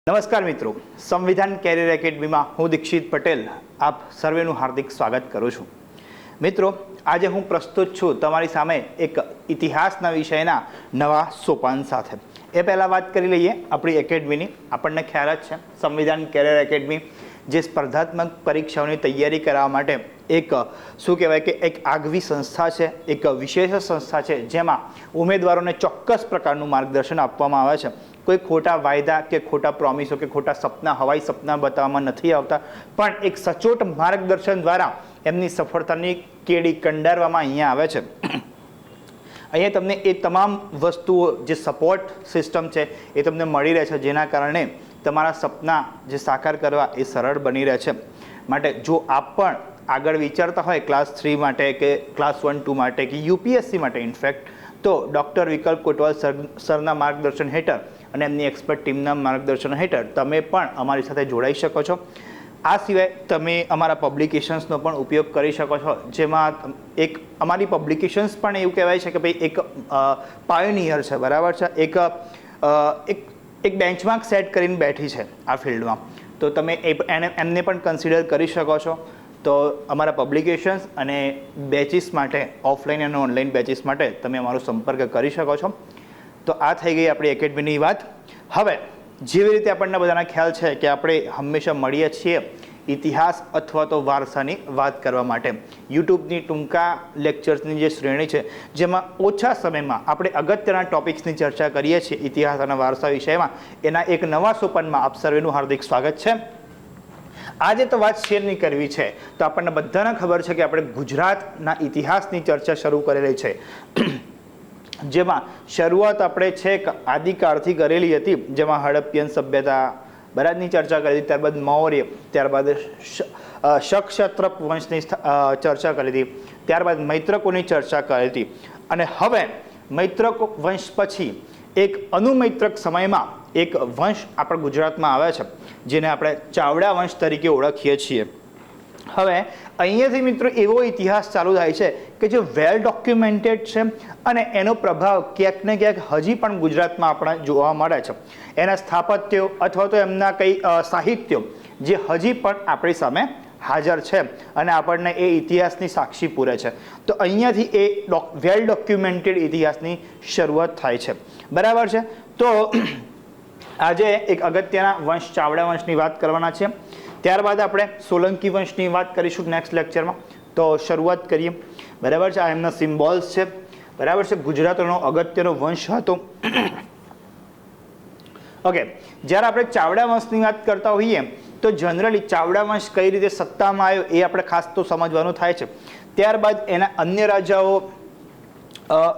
નમસ્કાર મિત્રો, સંવિધાન કેરિયર એકેડમીમાં હું દીક્ષિત પટેલ આપ સર્વેનું હાર્દિક સ્વાગત કરું છું. મિત્રો, આજે હું પ્રસ્તુત છું તમારી સામે એક ઇતિહાસના વિષયના નવા સોપાન સાથે. એ પહેલાં વાત કરી લઈએ આપણી એકેડમીની. આપણને ખ્યાલ જ છે સંવિધાન કેરિયર એકેડમી જે સ્પર્ધાત્મક પરીક્ષાઓની તૈયારી કરવા માટે એક શું કહેવાય કે એક આગવી સંસ્થા છે, એક વિશેષ સંસ્થા છે જેમાં ઉમેદવારોને ચોક્કસ પ્રકારનું માર્ગદર્શન આપવામાં આવે છે. કોઈ ખોટા વાયદા કે ખોટા પ્રોમિસો કે ખોટા સપના, હવાઈ સપના બતાવવામાં નથી આવતા, પણ એક સચોટ માર્ગદર્શન દ્વારા એમની સફળતાની કેડી કંડારવામાં અહીંયા આવે છે. અહીંયા તમને એ તમામ વસ્તુઓ જે સપોર્ટ સિસ્ટમ છે એ તમને મળી રહે છે, જેના કારણે તમારા સપના જે સાકાર કરવા એ સરળ બની રહે છે. માટે જો આપ પણ આગળ વિચારતા હોય ક્લાસ 3 માટે કે ક્લાસ 1-2 માટે કે યુપીએસસી માટે ઇનફેક્ટ, તો ડૉક્ટર વિકલ્પ કોટવાલ સરના માર્ગદર્શન હેઠળ અને એમની એક્સપર્ટ ટીમના માર્ગદર્શન હેઠળ તમે પણ અમારી સાથે જોડાઈ શકો છો. આ સિવાય તમે અમારા પબ્લિકેશન્સનો પણ ઉપયોગ કરી શકો છો, જેમાં એક અમારી પબ્લિકેશન્સ પણ એવું કહેવાય છે કે ભાઈ એક પાયોનિયર છે, બરાબર છે, એક બેન્ચમાર્ક સેટ કરીને બેઠી છે આ ફિલ્ડમાં. તો તમે એમને પણ કન્સિડર કરી શકો છો. તો અમારા પબ્લિકેશન્સ અને બેચીસ માટે, ઓફલાઈન અને ઓનલાઈન બેચીસ માટે તમે અમારો સંપર્ક કરી શકો છો. તો આ થઈ ગઈ આપણી એકેડમીની વાત. હવે જેવી રીતે આપણને બધાના ખ્યાલ છે કે આપણે હંમેશા મળીએ છીએ ઇતિહાસ અથવા તો વારસાની વાત કરવા માટે. યુટ્યુબની ટૂંકા લેક્ચર્સની જે શ્રેણી છે જેમાં ઓછા સમયમાં આપણે અગત્યના ટોપિક્સની ચર્ચા કરીએ છીએ ઇતિહાસ અને વારસા વિષયમાં, એના એક નવા સોપાનમાં આપ સર્વેનું હાર્દિક સ્વાગત છે. આજે તો વાત શેરની કરવી છે, તો આપણને બધાને ખબર છે કે આપણે ગુજરાતના ઇતિહાસની ચર્ચા શરૂ કરેલી છે, જેમાં શરૂઆત આપણે છેક આદિકાળથી કરેલી હતી, જેમાં હડપ્પિયન સભ્યતા બરાદની ચર્ચા કરી હતી, ત્યારબાદ મૌર્ય, ત્યારબાદ શક વંશની ચર્ચા કરી હતી, ત્યારબાદ મૈત્રકોની ચર્ચા કરી હતી, અને હવે મૈત્રક વંશ પછી એક અનુમૈત્રક સમયમાં એક વંશ આપણા ગુજરાતમાં આવે છે જેને આપણે ચાવડા વંશ તરીકે ઓળખીએ છીએ. હવે અહીંયાથી મિત્રો એવો ઇતિહાસ ચાલુ થાય છે કે જે વેલ ડોક્યુમેન્ટેડ છે અને એનો પ્રભાવ ક્યાંક ને ક્યાંક હજી પણ ગુજરાતમાં આપણે જોવા મળે છે. એના સ્થાપત્યો અથવા તો એમના કંઈ સાહિત્યો જે હજી પણ આપણી સામે હાજર છે અને આપણને એ ઇતિહાસની સાક્ષી પૂરે છે. તો અહીંયાથી એ વેલ ડોક્યુમેન્ટેડ ઇતિહાસની શરૂઆત થાય છે, બરાબર છે. તો આજે એક અગત્યના વંશ ચાવડા વંશની વાત કરવાના છે. ત્યારબાદ આપણે સોલંકી વંશની વાત કરીશું નેક્સ્ટ લેક્ચરમાં. તો શરૂઆત કરીએ, બરાબર છે. આ એમના સિમ્બોલ્સ છે, બરાબર છે. ગુજરાતનો અગત્યનો વંશ હતો. ઓકે, જ્યારે આપણે ચાવડા વંશની વાત કરતા હોઈએ તો જનરલી ચાવડા વંશ કઈ રીતે સત્તામાં આવ્યો એ આપણે ખાસ તો સમજવાનું થાય છે. ત્યારબાદ એના અન્ય રાજાઓ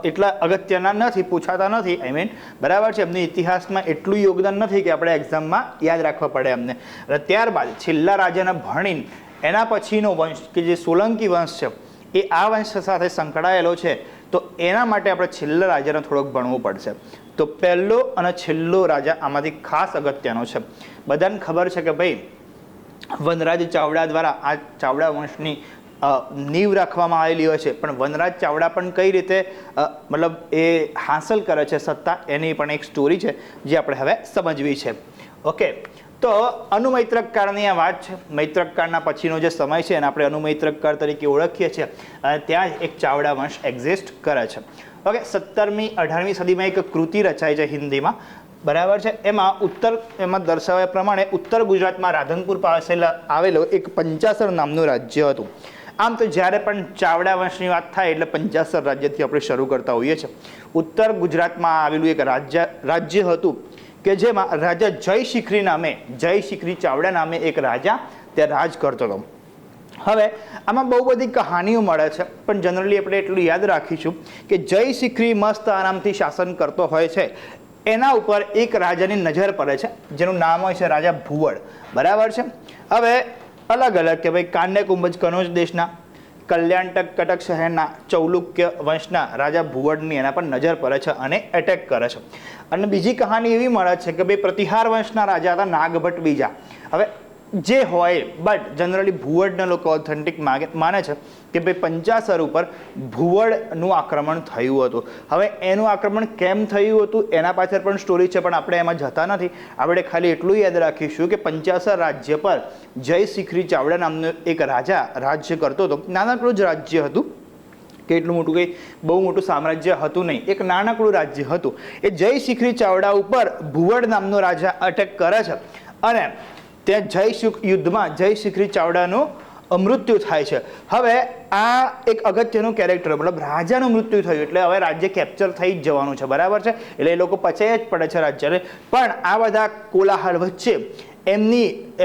એટલા અગત્યના નથી, પૂછાતા નથી, બરાબર છે. એમની ઇતિહાસમાં એટલું યોગદાન નથી કે આપણે એક્ઝામમાં યાદ રાખવા પડે એમને. અને ત્યારબાદ છેલ્લા રાજાના ભણીને એના પછીનો વંશ કે જે સોલંકી વંશ છે એ આ વંશ સાથે સંકળાયેલો છે. તો એના માટે આપણે છેલ્લા રાજાને થોડોક ભણવું પડશે. તો પહેલો અને છેલ્લો રાજા આમાંથી ખાસ અગત્યનો છે. બધાને ખબર છે કે ભાઈ વનરાજ ચાવડા દ્વારા આ ચાવડા વંશની નીવ રાખવામાં આવેલી હોય છે, પણ વનરાજ ચાવડા પણ કઈ રીતે મતલબ એ હાંસલ કરે છે સત્તા, એની પણ એક સ્ટોરી છે જે આપણે હવે સમજવી છે. ઓકે, તો અનુમૈત્રક કાળની આ વાત છે. મૈત્રક કાળના પછીનો જે સમય છે એને આપણે અનુમૈત્રક કાળ તરીકે ઓળખીએ છીએ, અને ત્યાં જ એક ચાવડા વંશ એક્ઝિસ્ટ કરે છે. ઓકે, 17મી 18મી સદીમાં એક કૃતિ રચાય છે હિન્દીમાં, બરાબર છે. એમાં દર્શાવ્યા પ્રમાણે ઉત્તર ગુજરાતમાં રાધનપુર પાસે આવેલો એક પંચાસર નામનું રાજ્ય હતું. આમ તો જ્યારે પણ ચાવડા વંશની વાત થાય એટલે પંચાસર રાજ્યથી આપણે શરૂ કરતા હોઈએ છીએ. ઉત્તર ગુજરાતમાં આવેલું એક રાજ્ય હતું કે જેમાં રાજા જયશિખરી નામે, જયશિખરી ચાવડા નામે એક રાજા ત્યાં રાજ કરતો હતો. હવે આમાં બહુ બધી કહાનીઓ મળે છે, પણ જનરલી આપણે એટલું યાદ રાખીશું કે જયશિખરી મસ્ત આરામથી શાસન કરતો હોય છે. એના ઉપર એક રાજાની નજર પડે છે જેનું નામ હોય છે રાજા ભુવડ, બરાબર છે. હવે અલગ અલગ કે ભાઈ કાન્ય કુંભજ કનોજ દેશના, કલ્યાણટક કટક શહેરના ચૌલુક્ય વંશના રાજા ભુવડની એના પર નજર પડે છે અને એટેક કરે છે. અને બીજી કહાની એવી મળે છે કે ભાઈ પ્રતિહાર વંશના રાજા હતા નાગભટ્ટ બીજા. હવે જે હોય બટ જનરલી ભુવડના લોકો ઓથેન્ટિક માને છે કે ભાઈ પંચાસર ઉપર ભુવડનું આક્રમણ થયું હતું. હવે એનું આક્રમણ કેમ થયું હતું એના પાછળ પણ સ્ટોરી છે, પણ આપણે એમાં જતા નથી. આપણે ખાલી એટલું યાદ રાખીશું કે પંચાસર રાજ્ય પર જય શિખરી ચાવડા નામનો એક રાજા રાજ્ય કરતો હતો. નાનકડું જ રાજ્ય હતું, કે એટલું મોટું કંઈ બહુ મોટું સામ્રાજ્ય હતું નહીં, એક નાનકડું રાજ્ય હતું. એ જય શિખરી ચાવડા ઉપર ભુવડ નામનો રાજા અટેક કરે છે અને ત્યાં યુદ્ધમાં જય શિખરી ચાવડાનું મૃત્યુ થાય છે. હવે આ એક અગત્યનું કેરેક્ટર, મતલબ રાજાનું મૃત્યુ થયું એટલે હવે રાજ્ય કેપ્ચર થઈ જ જવાનું છે, બરાબર છે. એટલે એ લોકો પચાય જ પડે છે રાજ્યને. પણ આ બધા કોલાહલ વચ્ચે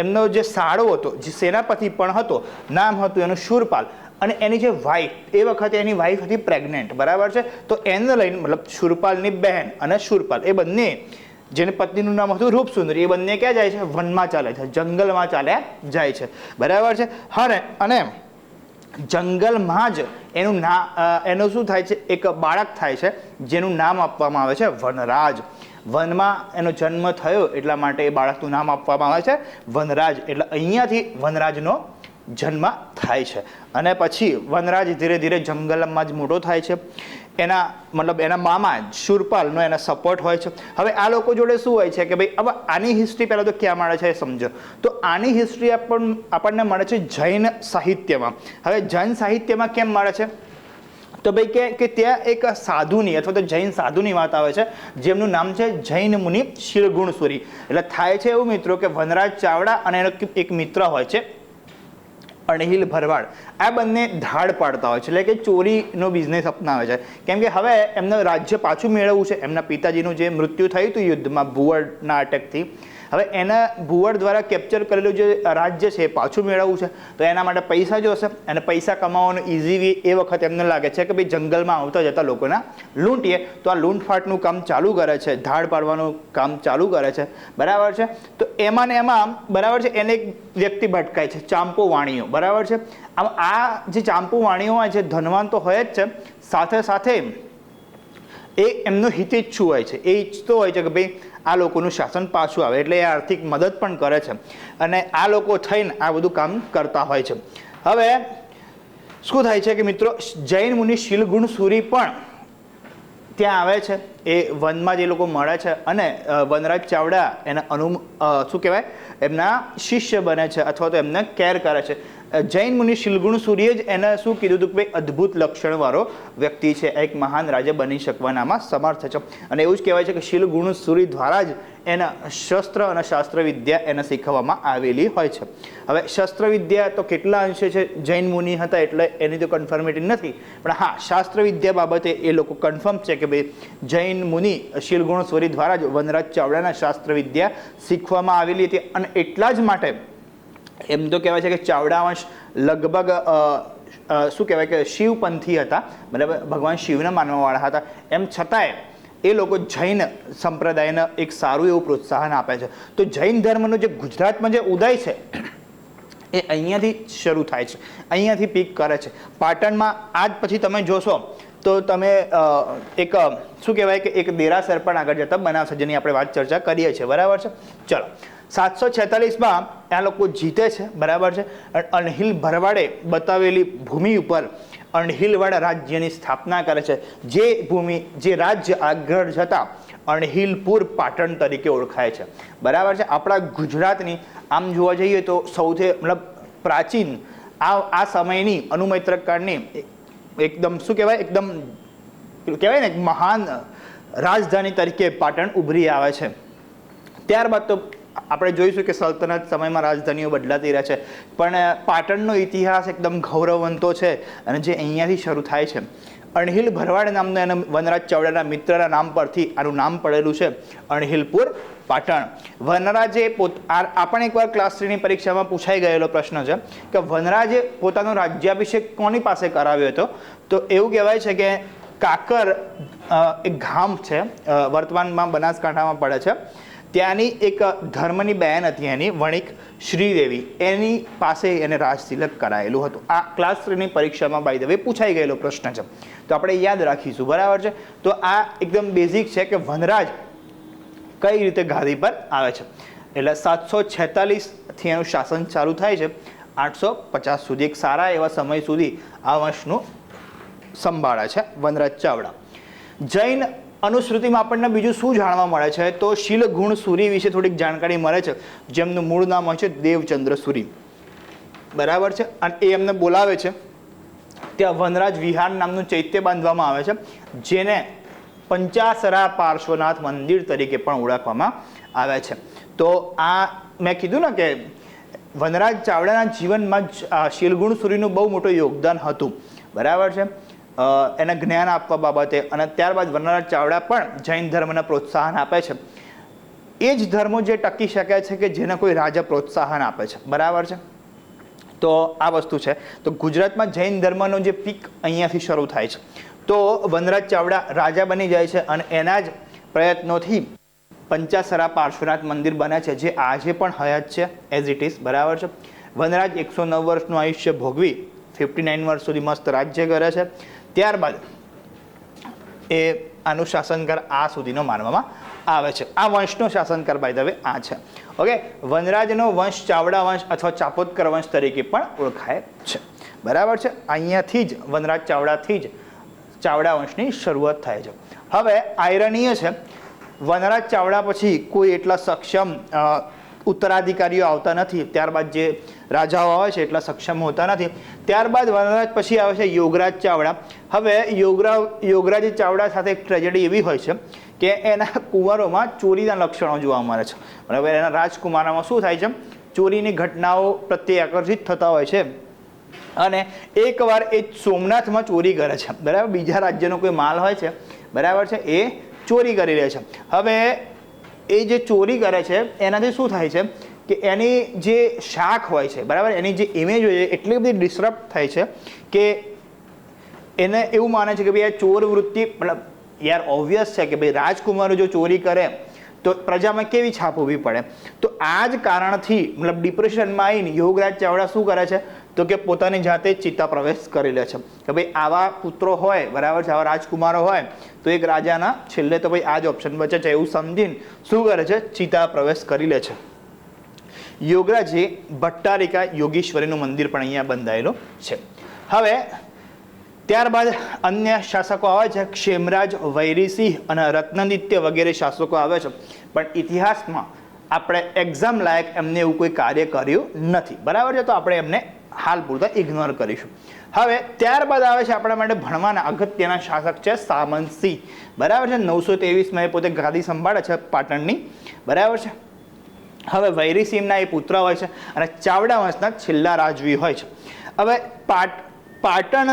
એમનો જે સાળો હતો, જે સેનાપતિ પણ હતો, નામ હતું એનું શૂરપાલ, અને એની જે વાઈફ, એ વખતે એની વાઈફ હતી પ્રેગ્નેન્ટ, બરાબર છે. તો એને લઈને, મતલબ શૂરપાલની બહેન અને શૂરપાલ, એ બંને, જેની પત્નીનું નામ હતું રૂપસુંદરી, એ બંને ક્યાં જાય છે? વનમાં ચાલે છે, જંગલમાં ચાલ્યા જાય છે, બરાબર છે. હા, અને જંગલમાં જ એનું શું થાય છે? એક બાળક થાય છે જેનું નામ આપવામાં આવે છે વનરાજ. વનમાં એનો જન્મ થયો એટલા માટે એ બાળકનું નામ આપવામાં આવે છે વનરાજ. એટલે અહીંયાથી વનરાજનો જન્મ થાય છે. અને પછી વનરાજ ધીરે ધીરે જંગલમાં જ મોટો થાય છે. એના મામા શૂરપાલનો એના સપોર્ટ હોય છે. હવે આ લોકો જોડે શું હોય છે કે ભાઈ, હવે આની હિસ્ટ્રી પહેલાં તો ક્યાં મળે છે એ સમજો. તો આની હિસ્ટ્રી આપણને મળે છે જૈન સાહિત્યમાં. હવે જૈન સાહિત્યમાં કેમ મળે છે? તો ભાઈ કે ત્યાં એક સાધુની અથવા તો જૈન સાધુની વાત આવે છે, જેમનું નામ છે જૈન મુનિ શિરગુણસુરી. એટલે થાય છે એવું મિત્રો કે વનરાજ ચાવડા અને એનો એક મિત્ર હોય છે અણહિલ ભરવાડ. આ બંને ધાડ પાડતા હોય છે, એટલે કે ચોરીનો બિઝનેસ અપનાવે છે. કેમ કે હવે એમને રાજ્ય પાછું મેળવવું છે. એમના પિતાજીનું જે મૃત્યુ થયું હતું યુદ્ધમાં ભુવડના અટેકથી, હવે એના ભુવડ દ્વારા કેપ્ચર કરેલું જે રાજ્ય છે એ પાછું મેળવવું છે. તો એના માટે પૈસા જોશે, અને પૈસા કમાવાનો ઇઝી વે એ વખત એમને લાગે છે કે ભાઈ જંગલમાં આવતા જતા લોકોના લૂંટીએ. તો આ લૂંટફાટનું કામ ચાલુ કરે છે, ધાડ પાડવાનું કામ ચાલુ કરે છે, બરાબર છે. તો એમાં ને એમાં, બરાબર છે, એને એક વ્યક્તિ ભટકાય છે, ચાંપો વાણીઓ, બરાબર છે. આમ આ જે ચાંપુ વાણીઓ હોય છે ધનવાન તો હોય જ છે, સાથે સાથે એ એમનો હિતેચ્છુ હોય છે. એ ઈચ્છતો હોય છે કે ભાઈ આ લોકોનું શાસન પાછું આવે, એટલે એ આર્થિક મદદ પણ કરે છે. અને આ લોકો થઈને આ બધું કામ કરતા હોય છે. હવે શું થાય છે કે મિત્રો, જૈન મુનિ શિરગુણસુરી પણ ત્યાં આવે છે. એ વનમાં જે લોકો મળે છે અને વનરાજ ચાવડા એના શું કહેવાય, એમના શિષ્ય બને છે અથવા તો એમને કેર કરે છે. જૈન મુનિ શિરગુણસુરીએ જ એને શું કીધું હતું કે ભાઈ અદ્ભુત લક્ષણવાળો વ્યક્તિ છે, એક મહાન રાજા બની શકવાનામાં સમર્થ છે. અને એવું જ કહેવાય છે કે શિરગુણસુરી દ્વારા જ એના શસ્ત્ર અને શાસ્ત્ર વિદ્યા એને શીખવવામાં આવેલી હોય છે. હવે શસ્ત્ર વિદ્યા તો કેટલા અંશે છે, જૈન મુનિ હતા એટલે એની તો કન્ફર્મેટી નથી, પણ હા, શાસ્ત્ર વિદ્યા બાબતે એ લોકો કન્ફર્મ છે કે ભાઈ જૈન મુનિ શિરગુણસુરી દ્વારા જ વનરાજ ચાવડાના શાસ્ત્ર વિદ્યા શીખવામાં આવેલી હતી. અને એટલા જ માટે એમ તો કહેવાય છે કે ચાવડા વંશ લગભગ શું કહેવાય કે શિવપંથી હતા, બરાબર, ભગવાન શિવને માનવાવાળા હતા. એમ છતાંય એ લોકો જૈન સંપ્રદાયને એક સારું એવું પ્રોત્સાહન આપે છે. તો જૈન ધર્મનો જે ગુજરાતમાં જે ઉદય છે એ અહીંયાથી શરૂ થાય છે, અહીંયાથી પીક કરે છે. પાટણમાં આજ પછી તમે જોશો તો તમે એક શું કહેવાય કે એક દેરાસર પણ આગળ જતા બનાવશે, જેની આપણે વાત ચર્ચા કરીએ છીએ, બરાબર છે. ચલો, 746માં આ લોકો જીતે છે, બરાબર છે. અણહિલ ભરવાડે બતાવેલી ભૂમિ ઉપર અણહિલવાડ રાજ્યની સ્થાપના કરે છે. જે રાજ્ય આગળ જતા અણહિલપુર પાટણ તરીકે ઓળખાય છે, બરાબર છે. આપણા ગુજરાતની આમ જોવા જઈએ તો સૌથી મતલબ પ્રાચીન આ સમયની અનુમૈત્રક કાળની એકદમ શું કહેવાય, એકદમ કહેવાય ને મહાન રાજધાની તરીકે પાટણ ઉભરી આવે છે. ત્યારબાદ તો આપણે જોઈશું કે સલ્તનત સમયમાં રાજધાનીઓ બદલાતી રહે છે, પણ પાટણનો ઇતિહાસ એકદમ ગૌરવવંતો છે અને જે અહીંયાથી શરૂ થાય છે. અણહિલ ભરવાડ નામનો એના વનરાજ ચાવડાના મિત્રના નામ પરથી આનું નામ પડેલું છે, અણહિલપુર પાટણ. વનરાજે આ પણ એકવાર ક્લાસ 3ની પરીક્ષામાં પૂછાઈ ગયેલો પ્રશ્ન છે કે વનરાજે પોતાનો રાજ્યાભિષેક કોની પાસે કરાવ્યો હતો? તો એવું કહેવાય છે કે કાકર એક ગામ છે, વર્તમાનમાં બનાસકાંઠામાં પડે છે, ત્યાંની એક ધર્મની બહેન હતી એની વણિક શ્રીદેવી, એની પાસે એને રાજતિલક કરાયેલું હતું. આ ક્લાસ 3ની પરીક્ષામાં બાય ધ વે પૂછાઈ ગયેલો પ્રશ્ન છે, તો આપણે યાદ રાખીશું, બરાબર છે. તો આ એકદમ બેઝિક છે કે વનરાજ કઈ રીતે ગાદી પર આવે છે. એટલે 746થી એનું શાસન ચાલુ થાય છે 850 સુધી. એક સારા એવા સમય સુધી આ વંશનું સંભાળે છે વનરાજ ચાવડા. જૈન અનુશ્રુતિમાં આપણને બીજું શું જાણવા મળે છે તો શીલગુણ સુરી વિશે થોડીક જાણકારી મળે છે, જેમનું મૂળ નામ હોય છે દેવચંદ્ર સુરી, બરાબર છે. અને એ એમને બોલાવે છે, ત્યાં વનરાજ વિહાર નામનું ચૈત્ય બાંધવામાં આવે છે, જેને પંચાસરા પાર્શ્વનાથ મંદિર તરીકે પણ ઓળખવામાં આવે છે. તો આ મેં કીધું ને કે વનરાજ ચાવડાના જીવનમાં શીલગુણ સુરીનું બહુ મોટું યોગદાન હતું, બરાબર છે, એને જ્ઞાન આપવા બાબતે. અને ત્યારબાદ વનરાજ ચાવડા પણ જૈન ધર્મને પ્રોત્સાહન આપે છે. એ જ ધર્મો જે ટકી શકે છે કે જેને કોઈ રાજા પ્રોત્સાહન આપે છે, બરાબર છે. તો આ વસ્તુ છે. તો ગુજરાતમાં જૈન ધર્મનો જે પીક અહીંયાથી શરૂ થાય છે. તો વનરાજ ચાવડા રાજા બની જાય છે અને એના જ પ્રયત્નોથી પંચાસરા પાર્શ્વનાથ મંદિર બને છે, જે આજે પણ હયાત છે એઝ ઇટ ઇઝ, બરાબર છે. વનરાજ 109 વર્ષનું આયુષ્ય ભોગવી 59 વર્ષ સુધી મસ્ત રાજ્ય કરે છે. ત્યારબાદ એ આનું શાસનકાળ આ સુધીનો માનવામાં આવે છે. આ વંશનો શાસનકાળ બાય ધ વે આ છે. ઓકે, વનરાજનો વંશ ચાવડા વંશ અથવા ચાપોદકર વંશ તરીકે પણ ઓળખાય છે, બરાબર છે. અહીંયાથી જ વનરાજ ચાવડાથી જ ચાવડા વંશની શરૂઆત થાય છે. હવે આયરનીય છે, વનરાજ ચાવડા પછી કોઈ એટલા સક્ષમ ઉત્તરાધિકારીઓ આવતા નથી. ત્યારબાદ જે રાજાઓ આવે છે એટલા સક્ષમ હોતા નથી. ત્યારબાદ વનરાજ પછી આવે છે યોગરાજ ચાવડા. હવે યોગરાજ ચાવડા સાથે એક ટ્રેજેડી એવી હોય છે કે એના કુંવરોમાં ચોરીના લક્ષણો જોવા મળે છે, બરાબર. એના રાજકુમારોમાં શું થાય છે, ચોરીની ઘટનાઓ પ્રત્યે આકર્ષિત થતા હોય છે. અને એકવાર એ સોમનાથમાં ચોરી કરે છે, બરાબર. બીજા રાજ્યનો કોઈ માલ હોય છે, બરાબર છે, એ ચોરી કરી રહે છે. હવે એ જે ચોરી કરે છે એનાથી શું થાય છે કે એની જે શાખ હોય છે, બરાબર, એની જે ઇમેજ હોય છે એટલી બધી ડિસ્ટર્બ થાય છે કે એને એવું માને છે કે ભાઈ આ ચોર વૃત્તિ, મતલબ યાર ઓબ્વિયસ છે કે ભાઈ રાજકુમારો જો ચોરી કરે તો પ્રજામાં કેવી છાપ ઊભી પડે. તો આ જ કારણથી મતલબ ડિપ્રેશનમાં આવીને યોગરાજ ચાવડા શું કરે છે તો કે પોતાની જાતે જ ચિત્તા પ્રવેશ કરી લે છે કે ભાઈ આવા પુત્રો હોય, બરાબર છે, આવા રાજકુમારો હોય તો એક રાજાના છેલ્લે તો ભાઈ આ જ ઓપ્શન બચે છે એવું સમજીને શું કરે છે, ચિત્તા પ્રવેશ કરી લે છે. યોગરાજે ભટ્ટારિકા યોગીશ્વરીનું મંદિર પણ અહીંયા બંધાયેલું છે. હવે ત્યારબાદ અન્ય શાસકો આવે છે, ક્ષેમરાજ, વૈરીસિંહ અને રત્નાદિત્ય વગેરે શાસકો આવે છે. પણ ઇતિહાસમાં આપણે એક્ઝામ લાયક એમને એવું કોઈ કાર્ય કર્યું નથી, બરાબર છે. તો આપણે એમને હાલ પૂરતા ઇગ્નોર કરીશું. હવે ત્યારબાદ આવે છે આપણા માટે ભણવાના અગત્યના શાસક છે સામંતસિંહ, બરાબર છે. 923માં એ પોતે ગાદી સંભાળે છે પાટણની, બરાબર છે. હવે વૈરીસિંહના એ પુત્ર હોય છે અને ચાવડા વંશના છેલ્લા રાજવી હોય છે. હવે પાટણ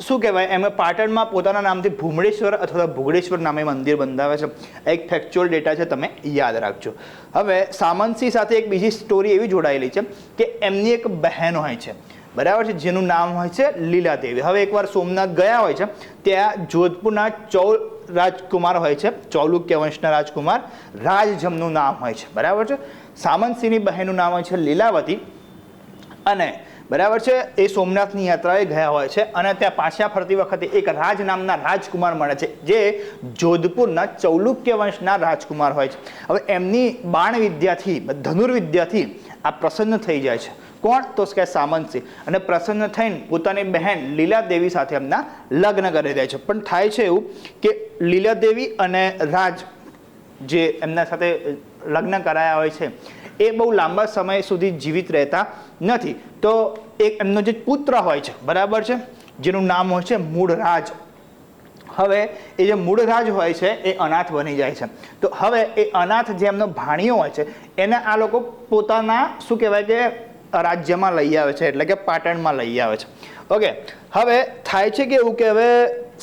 શું કહેવાય, એમ પાટણમાં પોતાના નામથી ભૂમડેશ્વર અથવા ભુગડેશ્વર નામે મંદિર બંધાવે છે. એક ફેક્ચ્યુઅલ ડેટા છે, તમે યાદ રાખજો. હવે સામંતસિંહ સાથે એક બીજી સ્ટોરી એવી જોડાયેલી છે કે એમની એક બહેન હોય છે, બરાબર છે, જેનું નામ હોય છે લીલાદેવી. હવે એકવાર સોમનાથ ગયા હોય છે, ત્યાં જોધપુરના ચૌલ રાજકુમાર હોય છે, ચૌલુક્ય વંશના રાજકુમાર રાજજમનું નામ હોય છે, બરાબર છે. સામંતસિંહની બહેનનું નામ હોય છે લીલાવતી. અને બરાબર છે, એ સોમનાથની યાત્રાએ ગયા હોય છે અને ત્યાં પાછા ફરતી વખતે એક રાજ નામના રાજકુમાર મળે છે, જે જોધપુરના ચૌલુક્ય વંશના રાજકુમાર હોય છે. હવે એમની બાણ વિદ્યાથી, ધનુર્વિદ્યાથી આ પ્રસન્ન થઈ જાય છે. કોણ તો કે સામંતસિંહ. અને પ્રસન્ન થઈને પોતાની બહેન લીલાદેવી સાથે એમના લગ્ન કરી દે છે. પણ થાય છે એવું કે લીલાદેવી અને રાજ જે એમના સાથે લગ્ન કરાયા હોય છે એ બહુ લાંબા સમય સુધી જીવિત રહેતા નથી. તો એક એમનો જે પુત્ર હોય છે, બરાબર છે, જેનું નામ હોય છે મૂળરાજ. હવે એ જે મૂળરાજ હોય છે એ અનાથ બની જાય છે. તો હવે એ અનાથ જે એમનો ભાણિયો હોય છે એને આ લોકો પોતાના શું કહેવાય કે રાજ્યમાં લઈ આવે છે, એટલે કે પાટણમાં લઈ આવે છે. ઓકે, હવે થાય છે કે એવું કે હવે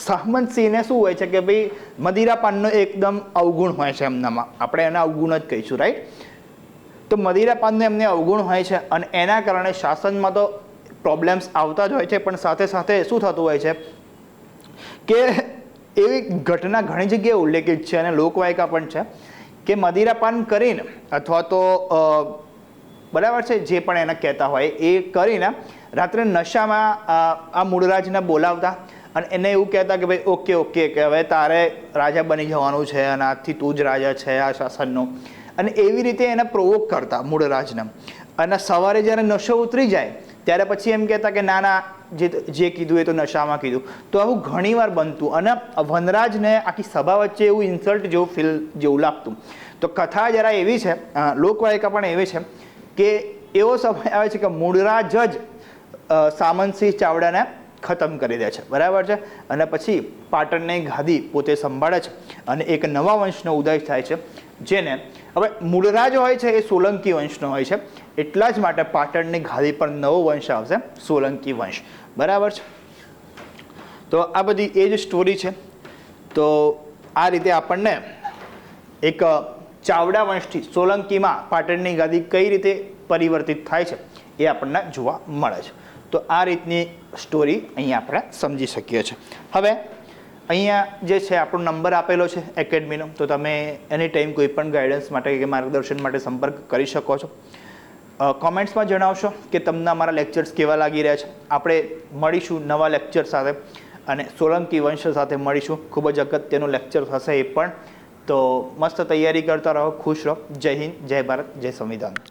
સામંતસિંહને શું હોય છે કે ભાઈ મદિરાપાનનો એકદમ અવગુણ હોય છે એમનામાં, આપણે એને અવગુણ જ કહીશું, રાઈટ. તો મદિરાપાનનો એમને અવગુણ હોય છે અને એના કારણે શાસનમાં તો પ્રોબ્લેમ્સ આવતા જ હોય છે. પણ સાથે સાથે શું થતું હોય છે કે એવી ઘટના ઘણી જગ્યાએ ઉલ્લેખિત છે અને લોકવાયકા પણ છે કે મદિરાપાન કરીને અથવા તો બરાબર છે જે પણ એને કહેતા હોય એ કરીને રાત્રે નશામાં આ મૂળરાજને બોલાવતા અને એને એવું કહેતા કે ભાઈ ઓકે કે હવે તારે રાજા બની જવાનું છે અને આજથી તું જ રાજા છે આ શાસનનો. અને એવી રીતે એને પ્રોવોક કરતા મૂળરાજને. અને સવારે જ્યારે નશો ઉતરી જાય ત્યારે પછી એમ કહેતા કે ના જે કીધું એ તો નશામાં કીધું. તો આવું ઘણીવાર બનતું અને વનરાજને આખી સભા વચ્ચે એવું ઇન્સલ્ટ જેવું લાગતું. તો કથા જરા એવી છે, લોકવાયકા પણ એવી છે કે એવો સમય આવે છે કે મૂળરાજ જ સામંતસિંહ ચાવડાને ખતમ કરી દે છે, બરાબર છે. અને પછી પાટણની ગાદી પોતે સંભાળે છે અને એક નવા વંશનો ઉદય થાય છે, જેને હવે મૂળરાજ હોય છે એ સોલંકી વંશનો હોય છે, એટલા જ માટે પાટણની ગાદી પર નવો વંશ આવશે, સોલંકી વંશ, બરાબર છે. તો આ બધી એ જ સ્ટોરી છે. તો આ રીતે આપણને એક ચાવડા વંશથી સોલંકીમાં પાટણની ગાદી કઈ રીતે પરિવર્તિત થાય છે એ આપણને જોવા મળે છે. તો આ રીતની સ્ટોરી અહીંયા આપણે સમજી શકીએ છીએ. હવે અહીંયા જે છે આપણો નંબર આપેલો છે એકેડમીનો, તો તમે એની ટાઈમ કોઈ પણ ગાઈડન્સ માટે કે માર્ગદર્શન માટે સંપર્ક કરી શકો છો. કોમેન્ટ્સમાં જણાવશો કે તમને અમારા લેક્ચર્સ કેવા લાગી રહ્યા છે. આપણે મળીશું નવા લેક્ચર સાથે અને સોલંકી વંશ સાથે મળીશું. ખૂબ જ અગત્યનું લેક્ચર થશે એ પણ. તો મસ્ત તૈયારી કરતા રહો, ખુશ રહો. જય હિન્દ, જય ભારત, જય સંવિધાન.